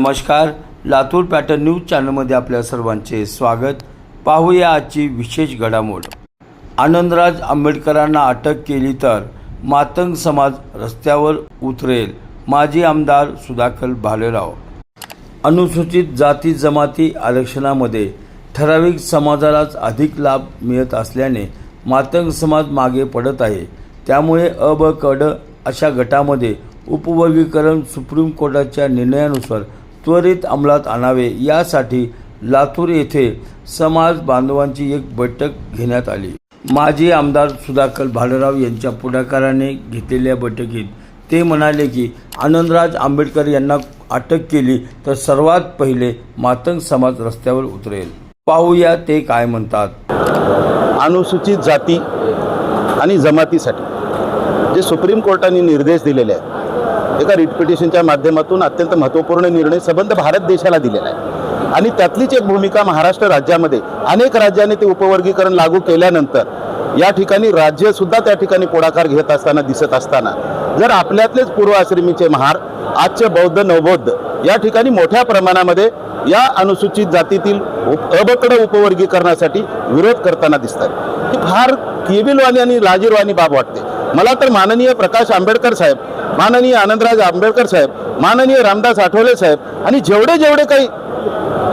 नमस्कार, Latur pattern news चॅनलमध्ये आपल्या सर्वांचे स्वागत। पाहूया आजची विशेष घडामोड। आनंदराज आंबेडकरांना अटक केली तर मातंग समाज रस्त्यावर उतरेल, माजी आमदार सुधाकर भालेराव। अनुसूचित जाती जमाती आरक्षणामध्ये ठराविक समाजालाच अधिक लाभ मिळत असल्याने मातंग समाज मागे पडत आहे। त्यामुळे अ ब क ड अशा गटामध्ये उपवर्गीकरण सुप्रीम कोर्टाच्या निर्णयानुसार त्वरित अंमलात आणावे, यासाठी लातूर येथे समाज बांधवांची एक बैठक घेण्यात आली। माजी आमदार सुधाकर भालेराव यांच्या पुढाकाराने घेतलेल्या बैठकीत ते म्हणाले की आनंदराज आंबेडकर यांना अटक केली तर सर्वात पहिले मातंग समाज रस्त्यावर उतरेल। पाहूया ते काय म्हणतात। अनुसूचित जाती आणि जमातीसाठी जे सुप्रीम कोर्टाने निर्देश दिलेले आहेत, एका रिट पिटिशनच्या माध्यमातून अत्यंत महत्त्वपूर्ण निर्णय संबंध भारत देशाला दिलेला आहे आणि त्यातलीच एक भूमिका महाराष्ट्र राज्यामध्ये अनेक राज्यांनी ते उपवर्गीकरण लागू केल्यानंतर या ठिकाणी राज्यसुद्धा त्या ठिकाणी पुढाकार घेत असताना दिसत असताना जर आपल्यातलेच पूर्व आश्रमीचे महार आजचे बौद्ध नवबौद्ध या ठिकाणी मोठ्या प्रमाणामध्ये या अनुसूचित जातीतील अबकड उपवर्गीकरणासाठी विरोध करताना दिसतात, ही फार केविलवाणी आणि लाजीरवाणी बाब वाटते मला। तर माननीय प्रकाश आंबेडकर साहेब, माननीय आनंदराज आंबेडकर साहेब, माननीय रामदास आठवले साहेब आणि जेवढे काही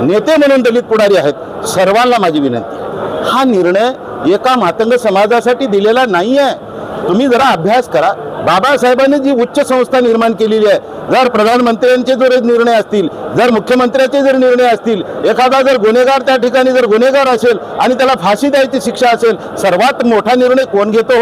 नेते म्हणून दलित पुढारी आहेत, सर्वांना माझी विनंती आहे, हा निर्णय एका मातंग समाजासाठी दिलेला नाही आहे। तुम्ही जरा अभ्यास करा। बाबासाहेबांनी जी उच्च संस्था निर्माण केलेली आहे, जर प्रधानमंत्र्यांचे जर निर्णय असतील, जर मुख्यमंत्र्यांचे जर निर्णय असतील, एखादा जर गुन्हेगार त्या ठिकाणी जर गुन्हेगार असेल आणि त्याला फाशी द्यायची शिक्षा असेल, सर्वात मोठा निर्णय कोण घेतो?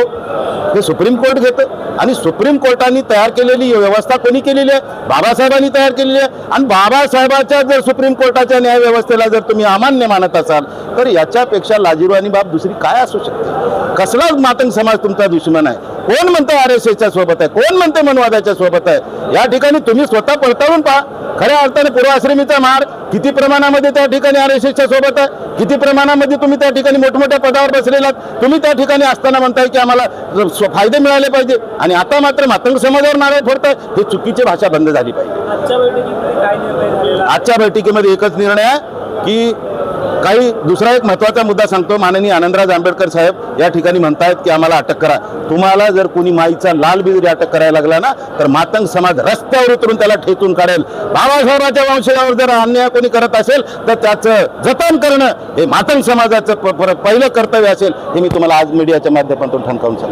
हे सुप्रीम कोर्ट घेतं। आणि सुप्रीम कोर्टाने तयार केलेली व्यवस्था कोणी केलेली आहे? बाबासाहेबांनी तयार केलेली आहे। आणि बाबासाहेबांच्या जर सुप्रीम कोर्टाच्या न्याय व्यवस्थेला जर तुम्ही अमान्य मानत असाल तर याच्यापेक्षा लाजीरवाणी बाब दुसरी काय असू शकते? कसला मातंग समाज तुमचा दुश्मन आहे? कोण म्हणतो RSSच्या सोबत आहे? कोण म्हणते मनवादाच्या सोबत आहे? या ठिकाणी तुम्ही स्वतः पडताळून पहा। खऱ्या अर्थाने पूर्वाश्रमीचा मार किती प्रमाणामध्ये त्या ठिकाणी RSSच्या सोबत आहे, किती प्रमाणामध्ये तुम्ही त्या ठिकाणी मोठमोठ्या पदावर बसलेलात, तुम्ही त्या ठिकाणी असताना म्हणताय की आम्हाला फायदे मिळाले पाहिजे आणि आता मात्र मातंग समाजावर नारळ फोडताय। ही चुकीची भाषा बंद झाली पाहिजे। आजच्या बैठकीमध्ये एकच निर्णय आहे की काही दुसरा एक महत्त्वाचा मुद्दा सांगतो। माननीय आनंदराज आंबेडकर साहेब या ठिकाणी म्हणतायत की आम्हाला अटक करा। तुम्हाला जर कोणी माईचा लाल बिजरी अटक करायला लागला ना तर मातंग समाज रस्त्यावर उतरून त्याला ठेचून काढेल। बाबासाहेबांच्या वंशजावर जर अन्याय कोणी करत असेल तर त्याचं जतन करणं हे मातंग समाजाचं पहिलं कर्तव्य असेल, हे मी तुम्हाला आज मीडियाच्या माध्यमातून ठणकावून सांगतो।